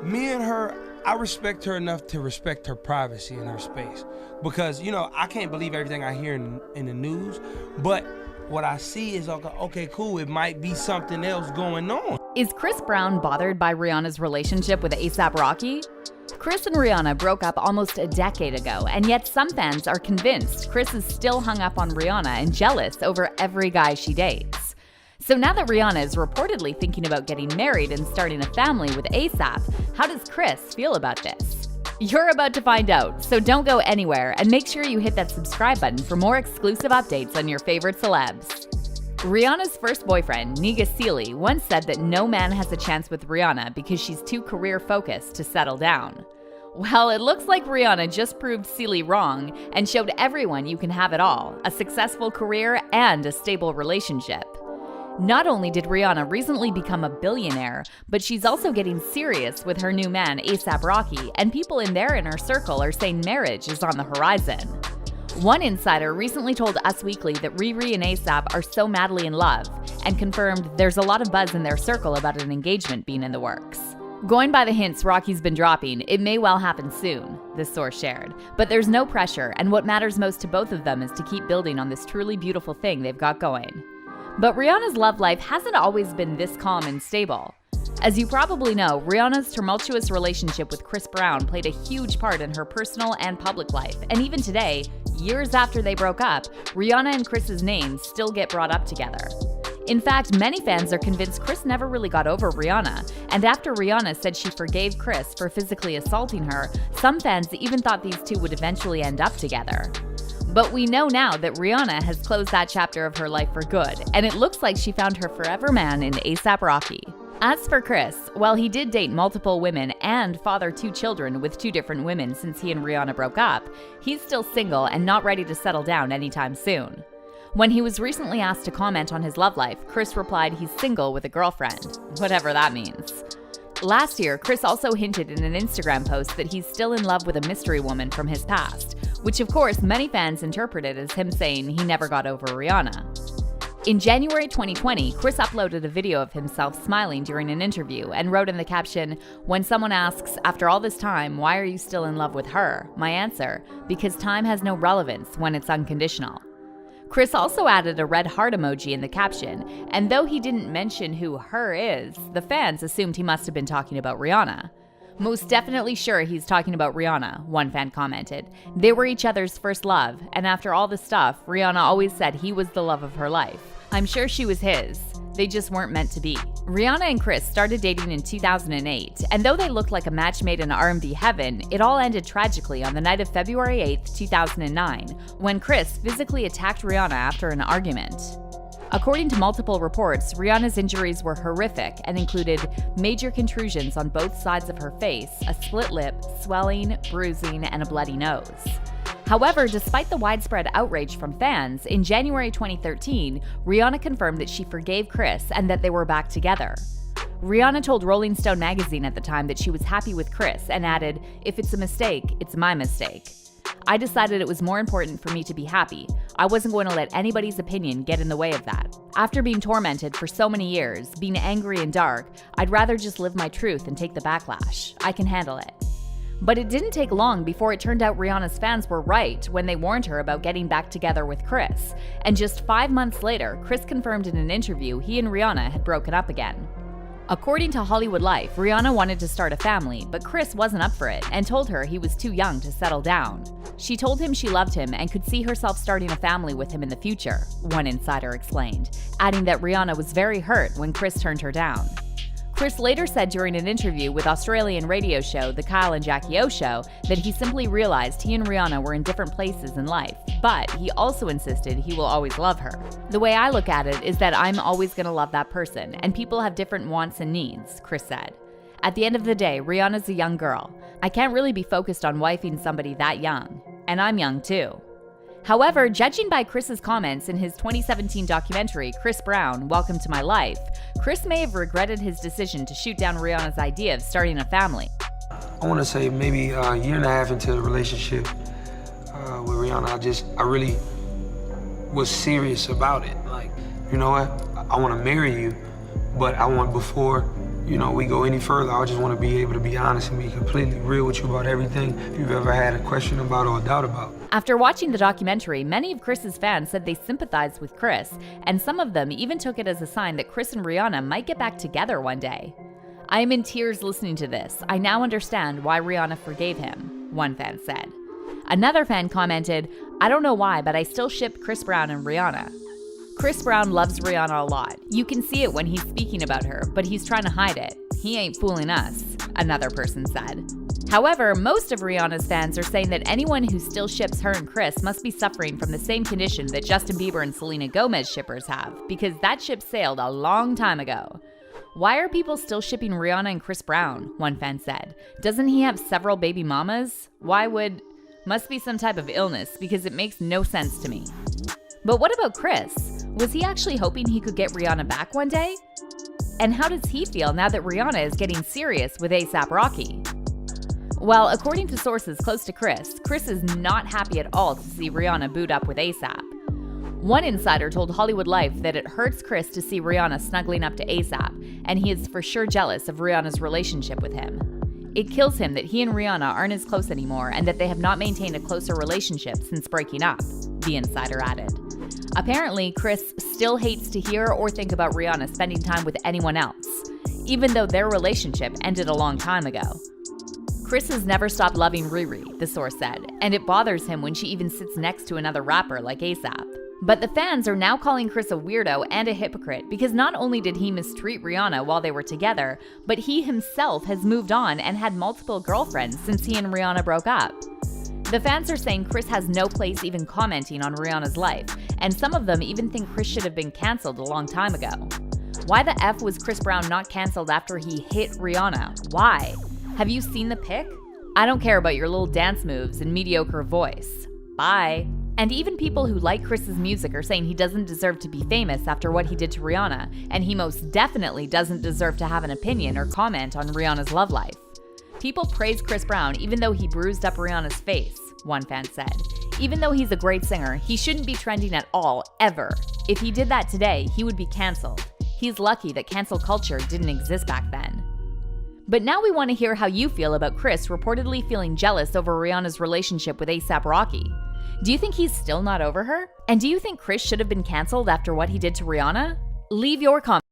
Me and her, I respect her enough to respect her privacy and her space. Because, you know, I can't believe everything I hear in the news, but what I see is, okay, cool, it might be something else going on. Is Chris Brown bothered by Rihanna's relationship with A$AP Rocky? Chris and Rihanna broke up almost a decade ago, and yet some fans are convinced Chris is still hung up on Rihanna and jealous over every guy she dates. So now that Rihanna is reportedly thinking about getting married and starting a family with A$AP, how does Chris feel about this? You're about to find out, so don't go anywhere and make sure you hit that subscribe button for more exclusive updates on your favorite celebs. Rihanna's first boyfriend, Negus Sealy, once said that no man has a chance with Rihanna because she's too career-focused to settle down. Well, it looks like Rihanna just proved Sealy wrong and showed everyone you can have it all, a successful career and a stable relationship. Not only did Rihanna recently become a billionaire, but she's also getting serious with her new man, A$AP Rocky, and people in their inner circle are saying marriage is on the horizon. One insider recently told Us Weekly that Riri and A$AP are so madly in love, and confirmed there's a lot of buzz in their circle about an engagement being in the works. Going by the hints Rocky's been dropping, it may well happen soon, this source shared. But there's no pressure, and what matters most to both of them is to keep building on this truly beautiful thing they've got going. But Rihanna's love life hasn't always been this calm and stable. As you probably know, Rihanna's tumultuous relationship with Chris Brown played a huge part in her personal and public life, and even today, years after they broke up, Rihanna and Chris's names still get brought up together. In fact, many fans are convinced Chris never really got over Rihanna, and after Rihanna said she forgave Chris for physically assaulting her, some fans even thought these two would eventually end up together. But we know now that Rihanna has closed that chapter of her life for good, and it looks like she found her forever man in A$AP Rocky. As for Chris, while he did date multiple women and father 2 children with 2 different women since he and Rihanna broke up, he's still single and not ready to settle down anytime soon. When he was recently asked to comment on his love life, Chris replied he's single with a girlfriend, whatever that means. Last year, Chris also hinted in an Instagram post that he's still in love with a mystery woman from his past, which of course many fans interpreted as him saying he never got over Rihanna. In January 2020, Chris uploaded a video of himself smiling during an interview and wrote in the caption, "When someone asks, after all this time, why are you still in love with her? My answer, because time has no relevance when it's unconditional." Chris also added a red heart emoji in the caption, and though he didn't mention who her is, the fans assumed he must have been talking about Rihanna. "Most definitely sure he's talking about Rihanna," one fan commented. "They were each other's first love, and after all the stuff, Rihanna always said he was the love of her life. I'm sure she was his. They just weren't meant to be." Rihanna and Chris started dating in 2008, and though they looked like a match made in R&B heaven, it all ended tragically on the night of February 8, 2009, when Chris physically attacked Rihanna after an argument. According to multiple reports, Rihanna's injuries were horrific and included major contusions on both sides of her face, a split lip, swelling, bruising, and a bloody nose. However, despite the widespread outrage from fans, in January 2013, Rihanna confirmed that she forgave Chris and that they were back together. Rihanna told Rolling Stone magazine at the time that she was happy with Chris and added, "If it's a mistake, it's my mistake. I decided it was more important for me to be happy. I wasn't going to let anybody's opinion get in the way of that. After being tormented for so many years, being angry and dark, I'd rather just live my truth and take the backlash. I can handle it." But it didn't take long before it turned out Rihanna's fans were right when they warned her about getting back together with Chris. And just 5 months later, Chris confirmed in an interview he and Rihanna had broken up again. According to Hollywood Life, Rihanna wanted to start a family, but Chris wasn't up for it and told her he was too young to settle down. She told him she loved him and could see herself starting a family with him in the future, one insider explained, adding that Rihanna was very hurt when Chris turned her down. Chris later said during an interview with Australian radio show The Kyle and Jackie O Show that he simply realized he and Rihanna were in different places in life, but he also insisted he will always love her. "The way I look at it is that I'm always going to love that person, and people have different wants and needs," Chris said. "At the end of the day, Rihanna's a young girl. I can't really be focused on wifing somebody that young, and I'm young too." However, judging by Chris's comments in his 2017 documentary, Chris Brown, Welcome to My Life, Chris may have regretted his decision to shoot down Rihanna's idea of starting a family. I want to say maybe a year and a half into the relationship with Rihanna, I really was serious about it. Like, you know what? I want to marry you, but I want before, we go any further, I just want to be able to be honest and be completely real with you about everything you've ever had a question about or a doubt about. After watching the documentary, many of Chris's fans said they sympathized with Chris, and some of them even took it as a sign that Chris and Rihanna might get back together one day. "I am in tears listening to this. I now understand why Rihanna forgave him," one fan said. Another fan commented, "I don't know why, but I still ship Chris Brown and Rihanna. Chris Brown loves Rihanna a lot. You can see it when he's speaking about her, but he's trying to hide it. He ain't fooling us," another person said. However, most of Rihanna's fans are saying that anyone who still ships her and Chris must be suffering from the same condition that Justin Bieber and Selena Gomez shippers have, because that ship sailed a long time ago. "Why are people still shipping Rihanna and Chris Brown?" one fan said. "Doesn't he have several baby mamas? Must be some type of illness, because it makes no sense to me." But what about Chris? Was he actually hoping he could get Rihanna back one day? And how does he feel now that Rihanna is getting serious with A$AP Rocky? Well, according to sources close to Chris is not happy at all to see Rihanna boot up with A$AP. One insider told Hollywood Life that it hurts Chris to see Rihanna snuggling up to A$AP, and he is for sure jealous of Rihanna's relationship with him. It kills him that he and Rihanna aren't as close anymore and that they have not maintained a closer relationship since breaking up, the insider added. Apparently, Chris still hates to hear or think about Rihanna spending time with anyone else, even though their relationship ended a long time ago. Chris has never stopped loving Riri, the source said, and it bothers him when she even sits next to another rapper like A$AP. But the fans are now calling Chris a weirdo and a hypocrite because not only did he mistreat Rihanna while they were together, but he himself has moved on and had multiple girlfriends since he and Rihanna broke up. The fans are saying Chris has no place even commenting on Rihanna's life, and some of them even think Chris should have been canceled a long time ago. Why the F was Chris Brown not canceled after he hit Rihanna? Why? Have you seen the pic? I don't care about your little dance moves and mediocre voice. Bye. And even people who like Chris's music are saying he doesn't deserve to be famous after what he did to Rihanna, and he most definitely doesn't deserve to have an opinion or comment on Rihanna's love life. People praise Chris Brown even though he bruised up Rihanna's face, one fan said. Even though he's a great singer, he shouldn't be trending at all, ever. If he did that today, he would be canceled. He's lucky that cancel culture didn't exist back then. But now we want to hear how you feel about Chris reportedly feeling jealous over Rihanna's relationship with A$AP Rocky. Do you think he's still not over her? And do you think Chris should have been canceled after what he did to Rihanna? Leave your comments.